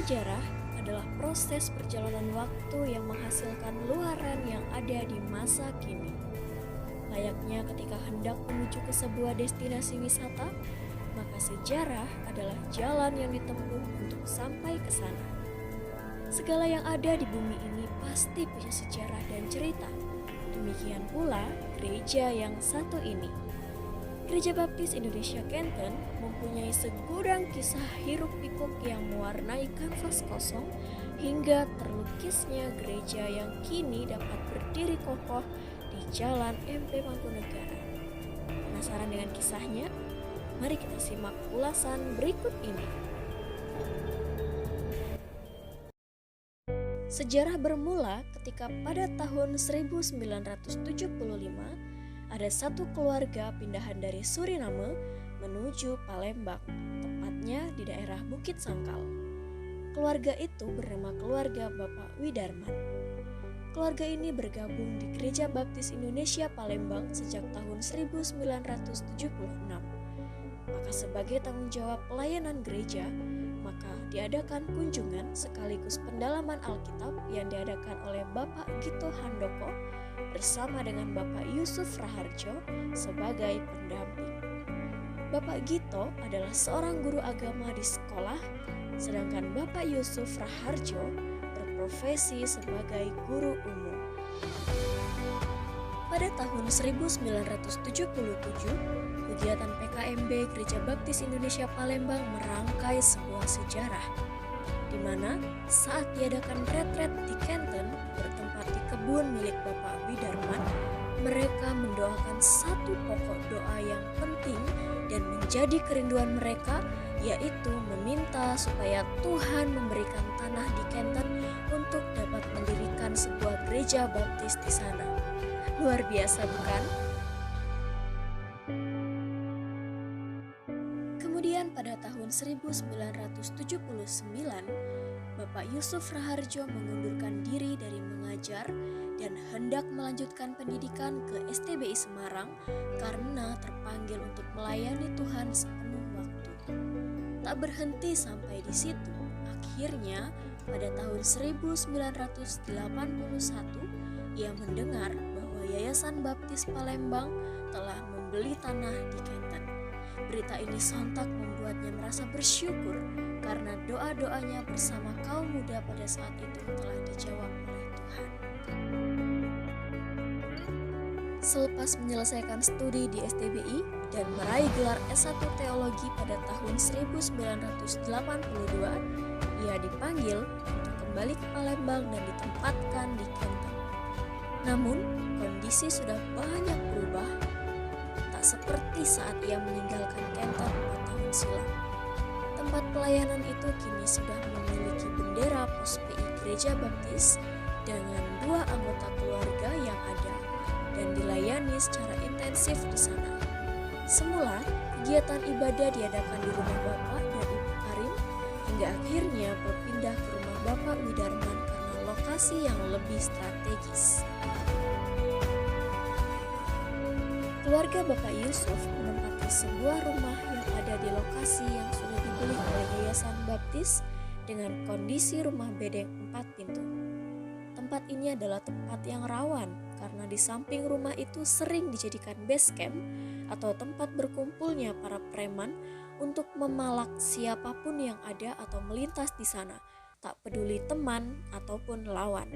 Sejarah adalah proses perjalanan waktu yang menghasilkan luaran yang ada di masa kini. Layaknya ketika hendak menuju ke sebuah destinasi wisata, maka sejarah adalah jalan yang ditempuh untuk sampai ke sana. Segala yang ada di bumi ini pasti punya sejarah dan cerita. Demikian pula gereja yang satu ini. Gereja Baptis Indonesia Kenten mempunyai segudang kisah hiruk-pikuk yang mewarnai kanvas kosong hingga terlukisnya gereja yang kini dapat berdiri kokoh di Jalan MP Mangkunegara. Penasaran dengan kisahnya? Mari kita simak ulasan berikut ini. Sejarah bermula ketika pada tahun 1975 ada satu keluarga pindahan dari Suriname menuju Palembang, tepatnya di daerah Bukit Sangkal. Keluarga itu bernama keluarga Bapak Widarman. Keluarga ini bergabung di Gereja Baptis Indonesia Palembang sejak tahun 1976. Maka sebagai tanggung jawab pelayanan gereja, maka diadakan kunjungan sekaligus pendalaman Alkitab yang diadakan oleh Bapak Gito Handoko bersama dengan Bapak Yusuf Raharjo sebagai pendamping. Bapak Gito adalah seorang guru agama di sekolah, sedangkan Bapak Yusuf Raharjo berprofesi sebagai guru umum. Pada tahun 1977, kegiatan PKMB Gereja Baptis Indonesia Palembang merangkai sebuah sejarah, di mana saat diadakan retret di Kenten bertempat di kebun milik Bapak Widarman, mereka mendoakan satu pokok doa yang penting dan menjadi kerinduan mereka, yaitu meminta supaya Tuhan memberikan tanah di Kenten untuk dapat mendirikan sebuah gereja baptis di sana. Luar biasa, bukan? Kemudian pada tahun 1979, Bapak Yusuf Raharjo mengundurkan diri dari mengajar dan hendak melanjutkan pendidikan ke STBI Semarang karena terpanggil untuk melayani Tuhan sepenuh waktu. Tak berhenti sampai di situ, akhirnya pada tahun 1981 ia mendengar bahwa Yayasan Baptis Palembang telah membeli tanah di Kenten. Berita ini sontak membuatnya merasa bersyukur karena doa-doanya bersama kaum muda pada saat itu telah dijawab oleh Tuhan. Selepas menyelesaikan studi di STBI dan meraih gelar S1 Teologi pada tahun 1982, ia dipanggil untuk kembali ke Palembang dan ditempatkan di Kenten. Namun, kondisi sudah banyak berubah, tak seperti saat ia meninggalkan Kenten 4 tahun silam. Tempat pelayanan itu kini sudah memiliki bendera pos PI Gereja Baptis dengan 2 anggota keluarga yang ada dan dilayani secara intensif di sana. Semula, kegiatan ibadah diadakan di rumah Bapak dan Ibu Karim hingga akhirnya berpindah ke rumah Bapak Widarman karena lokasi yang lebih strategis. Keluarga Bapak Yusuf menempati sebuah rumah yang ada di lokasi yang sudah dibeli oleh Yayasan Baptis dengan kondisi rumah bedeng 4 pintu. Tempat ini adalah tempat yang rawan karena di samping rumah itu sering dijadikan base camp atau tempat berkumpulnya para preman untuk memalak siapapun yang ada atau melintas di sana, tak peduli teman ataupun lawan.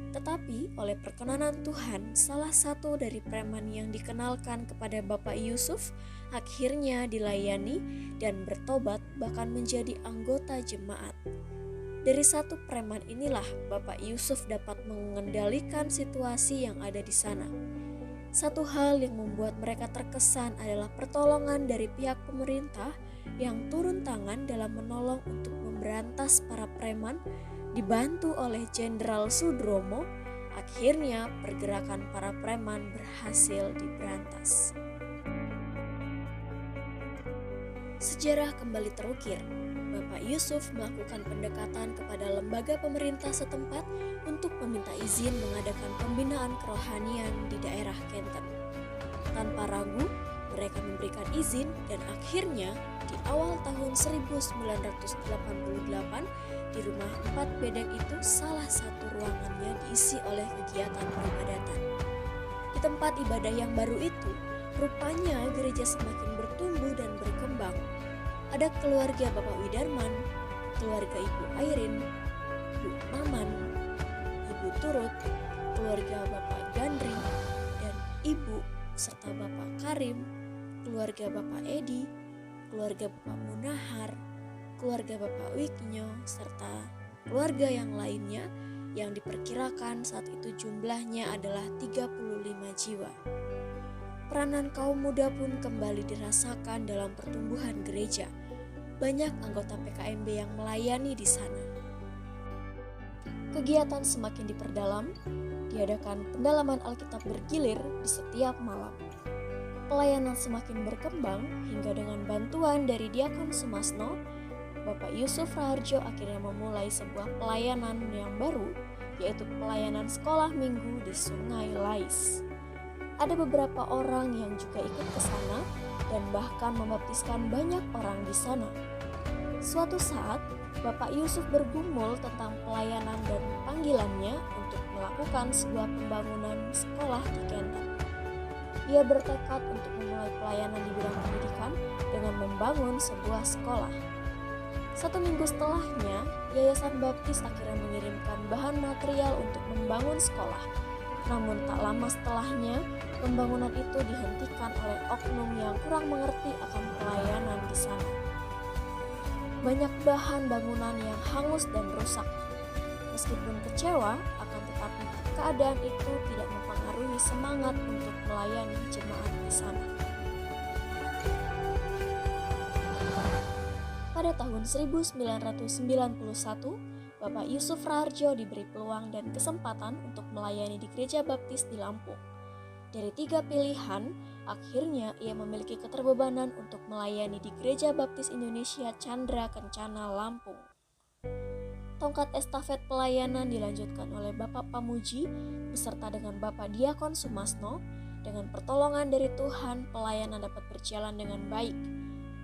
Tetapi oleh perkenanan Tuhan, salah satu dari preman yang dikenalkan kepada Bapak Yusuf akhirnya dilayani dan bertobat bahkan menjadi anggota jemaat. Dari satu preman inilah Bapak Yusuf dapat mengendalikan situasi yang ada di sana. Satu hal yang membuat mereka terkesan adalah pertolongan dari pihak pemerintah yang turun tangan dalam menolong untuk memberantas para preman. Dibantu oleh Jenderal Sudromo, akhirnya pergerakan para preman berhasil diberantas. Sejarah kembali terukir. Bapak Yusuf melakukan pendekatan kepada lembaga pemerintah setempat untuk meminta izin mengadakan pembinaan kerohanian di daerah Kenten. Tanpa ragu, mereka memberikan izin dan akhirnya di awal tahun 1988 di rumah 4 bedeng itu salah satu ruangannya diisi oleh kegiatan peribadatan. Di tempat ibadah yang baru itu, rupanya gereja semakin bertumbuh dan berkembang. Ada keluarga Bapak Widarman, keluarga Ibu Airin, Bu Maman, Ibu Turut, keluarga Bapak Gandri, dan Ibu serta Bapak Karim, keluarga Bapak Edi, keluarga Bapak Munahar, keluarga Bapak Wiknyo, serta keluarga yang lainnya yang diperkirakan saat itu jumlahnya adalah 35 jiwa. Peranan kaum muda pun kembali dirasakan dalam pertumbuhan gereja. Banyak anggota PKMB yang melayani di sana. Kegiatan semakin diperdalam, diadakan pendalaman Alkitab bergilir di setiap malam. Pelayanan semakin berkembang hingga dengan bantuan dari Diakon Sumasno, Bapak Yusuf Raharjo akhirnya memulai sebuah pelayanan yang baru, yaitu pelayanan sekolah minggu di Sungai Lais. Ada beberapa orang yang juga ikut ke sana dan bahkan membaptiskan banyak orang di sana. Suatu saat, Bapak Yusuf bergumul tentang pelayanan dan panggilannya untuk melakukan sebuah pembangunan sekolah di Kenten. Ia bertekad untuk memulai pelayanan di bidang pendidikan dengan membangun sebuah sekolah. 1 minggu setelahnya, Yayasan Baptis akhirnya mengirimkan bahan material untuk membangun sekolah. Namun tak lama setelahnya, pembangunan itu dihentikan oleh oknum yang kurang mengerti akan pelayanan di sana. Banyak bahan bangunan yang hangus dan rusak. Meskipun kecewa, akan tetapi keadaan itu tidak mempengaruhi semangat untuk melayani jemaat di sana. Pada tahun 1991, Bapak Yusuf Raharjo diberi peluang dan kesempatan untuk melayani di Gereja Baptis di Lampung. Dari 3 pilihan, akhirnya ia memiliki keterbebanan untuk melayani di Gereja Baptis Indonesia Chandra Kencana Lampung. Tongkat estafet pelayanan dilanjutkan oleh Bapak Pamuji beserta dengan Bapak Diakon Sumasno. Dengan pertolongan dari Tuhan, pelayanan dapat berjalan dengan baik.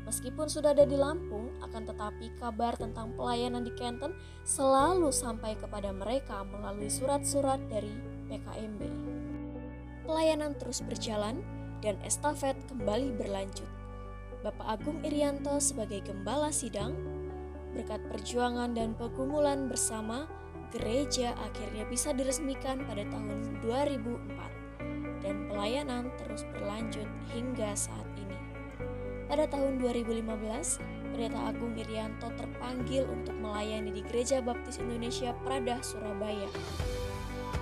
Meskipun sudah ada di Lampung, akan tetapi kabar tentang pelayanan di Kenten selalu sampai kepada mereka melalui surat-surat dari PKMB. Pelayanan terus berjalan dan estafet kembali berlanjut. Bapak Agung Irianto sebagai gembala sidang, berkat perjuangan dan pergumulan bersama, gereja akhirnya bisa diresmikan pada tahun 2004 dan pelayanan terus berlanjut hingga saat ini. Pada tahun 2015, Pendeta Agung Irianto terpanggil untuk melayani di Gereja Baptis Indonesia Pradah, Surabaya.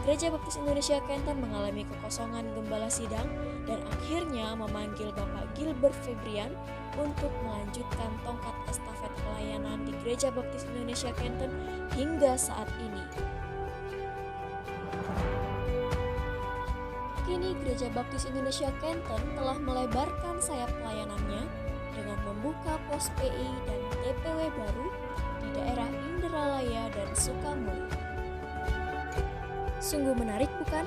Gereja Baptis Indonesia Kenten mengalami kekosongan gembala sidang dan akhirnya memanggil Bapak Gilbert Febrian untuk melanjutkan tongkat estafet pelayanan di Gereja Baptis Indonesia Kenten hingga saat ini. Kini Gereja Baptis Indonesia Kenten telah melebarkan sayap pelayanannya dengan membuka pos PI dan TPW baru di daerah Indralaya dan Sukamuli. Sungguh menarik bukan?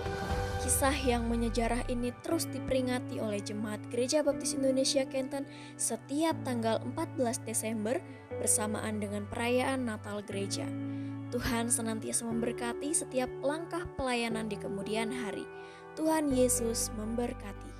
Kisah yang menyejarah ini terus diperingati oleh Jemaat Gereja Baptis Indonesia Kenten setiap tanggal 14 Desember bersamaan dengan perayaan Natal Gereja. Tuhan senantiasa memberkati setiap langkah pelayanan di kemudian hari. Tuhan Yesus memberkati.